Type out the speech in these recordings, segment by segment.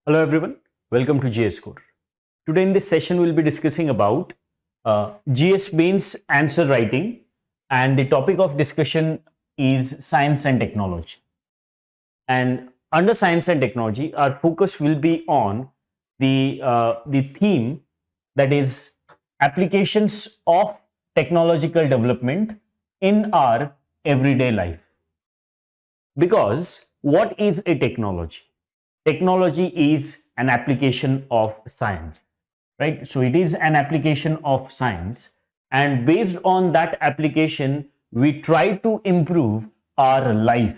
Hello everyone, welcome to GS Core. Today in this session we'll be discussing about GS mains answer writing, and the topic of discussion is science and technology. And under science and technology, our focus will be on the theme, that is applications of technological development in our everyday life. Because what is a technology? Technology is an application of science, right? So it is an application of science, and based on that application, we try to improve our life,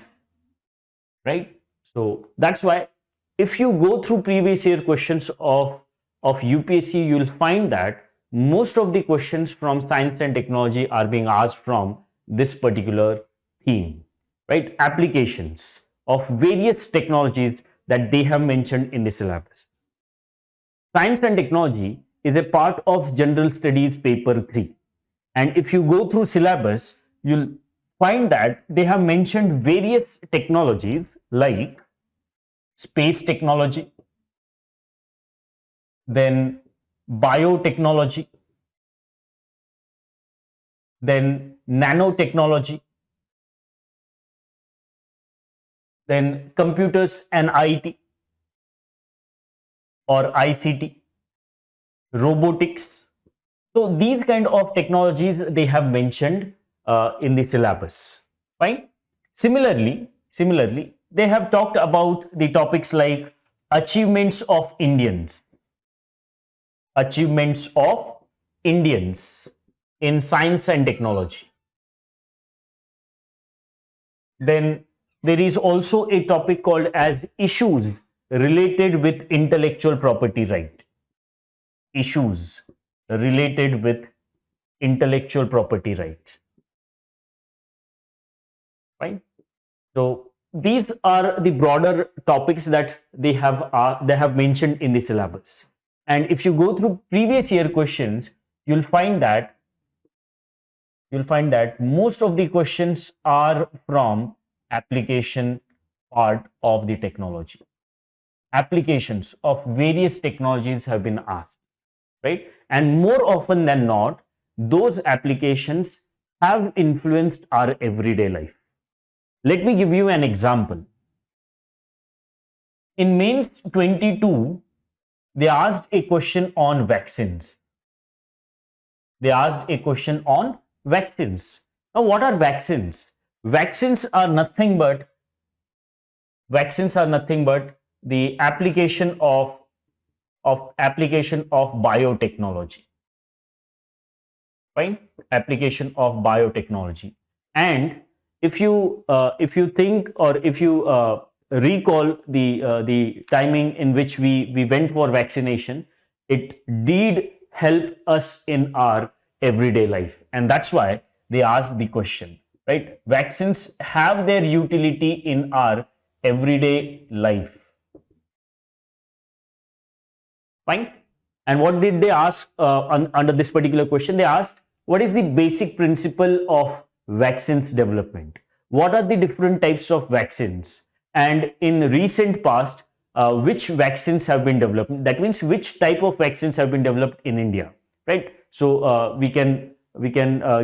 right? So that's why if you go through previous year questions of UPSC, you'll find that most of the questions from science and technology are being asked from this particular theme, right? Applications of various technologies that they have mentioned in the syllabus. Science and technology is a part of General Studies paper 3. And if you go through syllabus, you'll find that they have mentioned various technologies like space technology, then biotechnology, then nanotechnology, then computers and IT or ICT, robotics. So these kind of technologies they have mentioned in the syllabus. Fine. Similarly, they have talked about the topics like achievements of Indians in science and technology. Then there is also a topic called as issues related with intellectual property right. Issues related with intellectual property rights. Right? So these are the broader topics that they have mentioned in the syllabus. And if you go through previous year questions, you'll find that most of the questions are from application part of the technology. Applications of various technologies have been asked, right? And more often than not, those applications have influenced our everyday life. Let me give you an example. In mains 22, they asked a question on vaccines. Now, what are vaccines? Vaccines are nothing but the application of biotechnology, right? Application of biotechnology. And if you think, or if you recall the timing in which we went for vaccination, it did help us in our everyday life, and that's why they asked the question, right? Vaccines have their utility in our everyday life. Fine. And what did they ask under this particular question? They asked, what is the basic principle of vaccines development? What are the different types of vaccines? And in recent past, which vaccines have been developed? That means which type of vaccines have been developed in India, right? So we can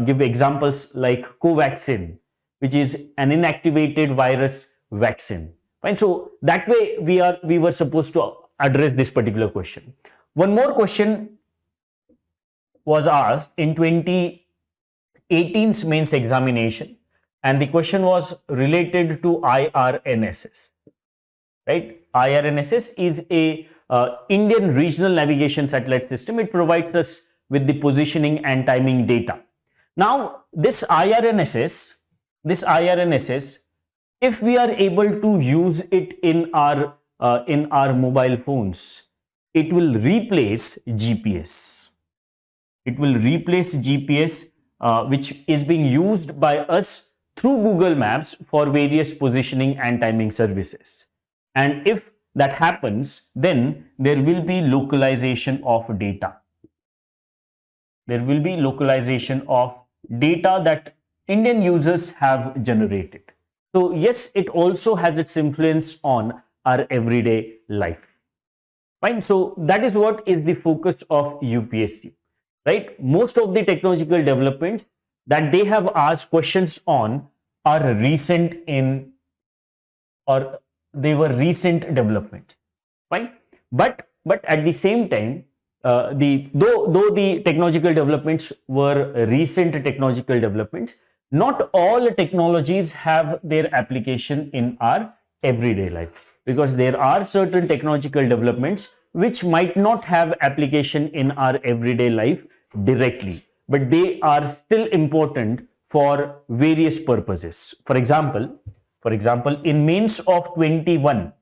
give examples like Covaxin, which is an inactivated virus vaccine. Fine. So that way we were supposed to address this particular question. One more question was asked in 2018's mains examination, and the question was related to IRNSS, right? IRNSS is a Indian regional navigation satellite system. It provides us with the positioning and timing data. Now, this IRNSS, if we are able to use it in our mobile phones, it will replace GPS. It will replace GPS, which is being used by us through Google Maps for various positioning and timing services. And if that happens, then there will be localization of data. There will be localization of data that Indian users have generated. So yes, it also has its influence on our everyday life. Fine. So that is what is the focus of UPSC, right? Most of the technological developments that they have asked questions on are recent in, or they were recent developments. Fine. But at the same time, the though the technological developments were recent technological developments, not all technologies have their application in our everyday life, because there are certain technological developments which might not have application in our everyday life directly, but they are still important for various purposes. For example, in mains of 21,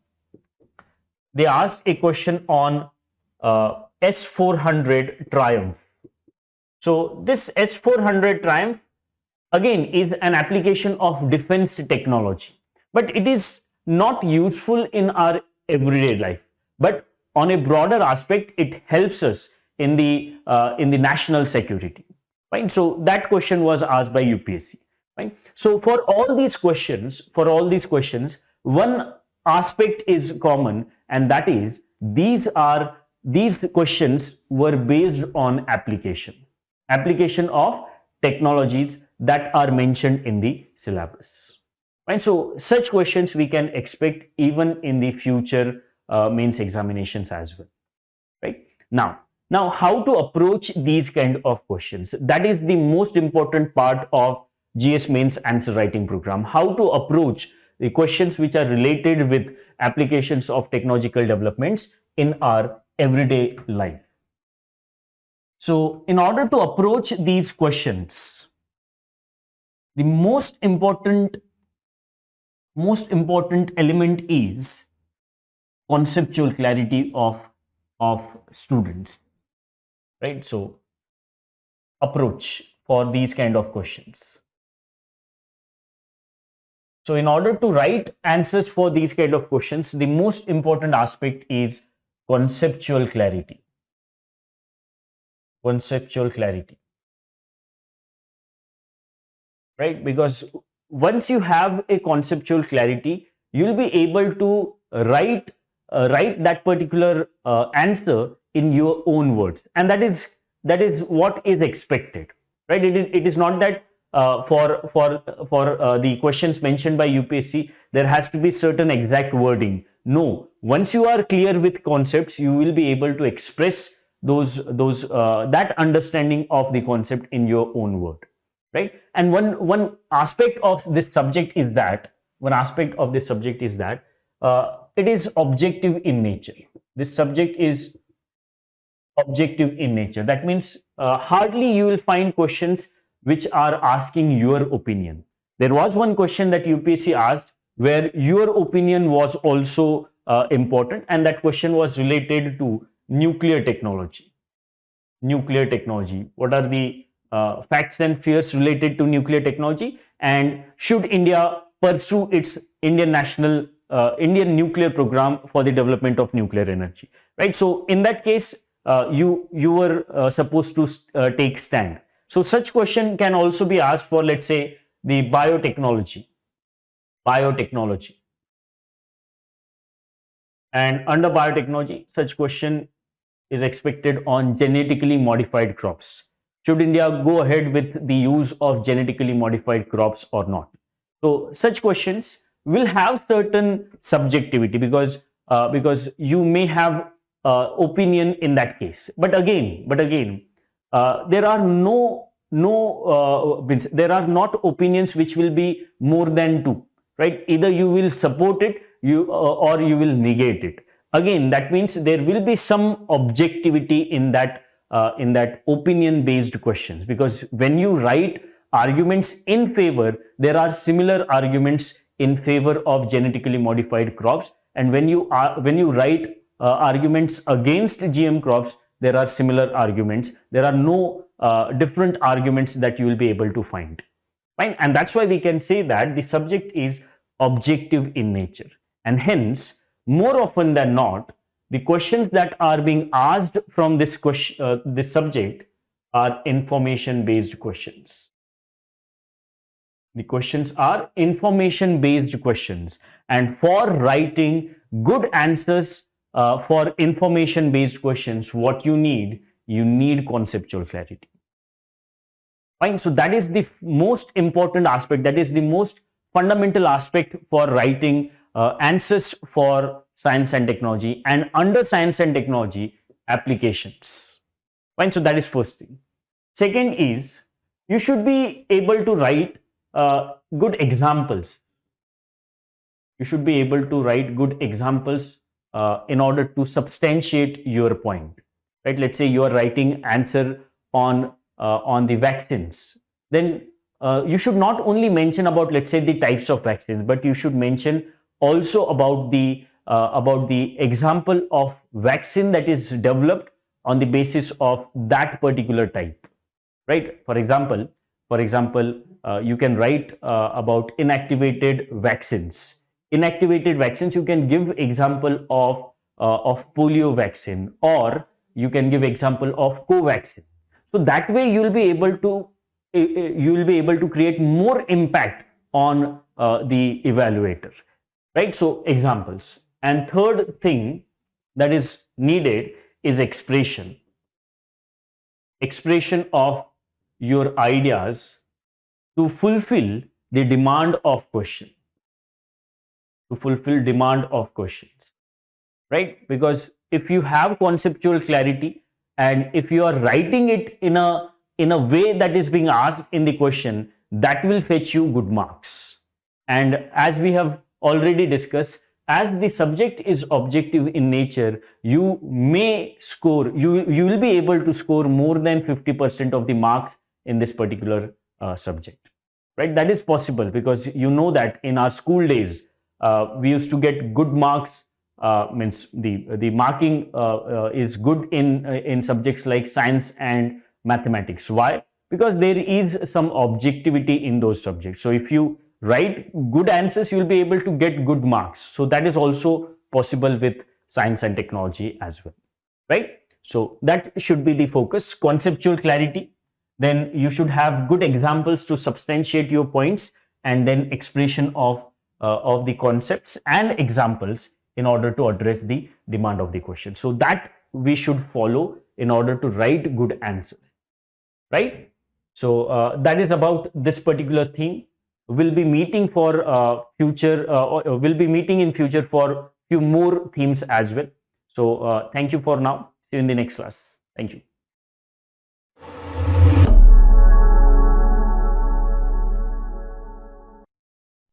they asked a question on S400 Triumph. So this S400 Triumph again is an application of defense technology, but it is not useful in our everyday life. But on a broader aspect, it helps us in the national security. Right? So that question was asked by UPSC. Right? So for all these questions, one aspect is common, and that is these questions were based on application of technologies that are mentioned in the syllabus. Right? So such questions we can expect even in the future mains examinations as well. Right? Now, how to approach these kind of questions? That is the most important part of GS Mains answer writing program. How to approach the questions which are related with applications of technological developments in our everyday life. So, in order to approach these questions, the most important element is conceptual clarity of students, right? So approach for these kind of questions. So in order to write answers for these kind of questions, the most important aspect is conceptual clarity. Right? Because once you have a conceptual clarity, you'll be able to write that particular answer in your own words, and that is what is expected, right? It is not that for the questions mentioned by UPSC there has to be certain exact wording. No, once you are clear with concepts, you will be able to express those that understanding of the concept in your own word, right? And one aspect of this subject is that it is objective in nature. This subject is objective in nature. That means hardly you will find questions which are asking your opinion. There was one question that UPSC asked where your opinion was also important, and that question was related to nuclear technology. What are the facts and fears related to nuclear technology, and should India pursue its Indian nuclear program for the development of nuclear energy, right? So in that case, you were supposed to take stand. So such question can also be asked for, let's say, the biotechnology, and under biotechnology, such question is expected on genetically modified crops. Should India go ahead with the use of genetically modified crops or not? So such questions will have certain subjectivity, because you may have opinion in that case. But again, there are there are not opinions which will be more than two, right? Either you will support it, or you will negate it. Again, that means there will be some objectivity in that opinion based questions, because when you write arguments in favor, there are similar arguments in favor of genetically modified crops, and when you write arguments against GM crops, there are similar arguments. There are no different arguments that you will be able to find. Fine, and that's why we can say that the subject is objective in nature, and hence more often than not, the questions that are being asked from this subject are information based questions. The questions are information based questions, and for writing good answers for information based questions, what you need conceptual clarity. Fine. So that is the most important aspect. That is the most fundamental aspect for writing answers for science and technology, and under science and technology applications. Fine. So that is first thing. Second is you should be able to write good examples. You should be able to write good examples in order to substantiate your point. Right? Let's say you are writing answer on the vaccines. Then you should not only mention about, let's say, the types of vaccines, but you should mention also about the example of vaccine that is developed on the basis of that particular type. Right? For example, you can write about inactivated vaccines. Inactivated vaccines, you can give example of polio vaccine, or you can give example of Covaxin. So that way you will be able to create more impact on the evaluator, right? So examples. And third thing that is needed is expression of your ideas to fulfill the demand of question, right? Because if you have conceptual clarity and if you are writing it in a way that is being asked in the question, that will fetch you good marks. And as we have already discussed, as the subject is objective in nature, you may score, you will be able to score more than 50% of the marks in this particular subject, right? That is possible because you know that in our school days we used to get good marks. Means the marking is good in subjects like science and mathematics. Why? Because there is some objectivity in those subjects. So if you write good answers, you will be able to get good marks. So that is also possible with science and technology as well, right? So that should be the focus, conceptual clarity. Then you should have good examples to substantiate your points, and then expression of the concepts and examples in order to address the demand of the question. So that we should follow in order to write good answers, right? So that is about this particular thing. We'll be meeting for future, we'll be meeting in future for few more themes as well. So thank you for now. See you in the next class. Thank you.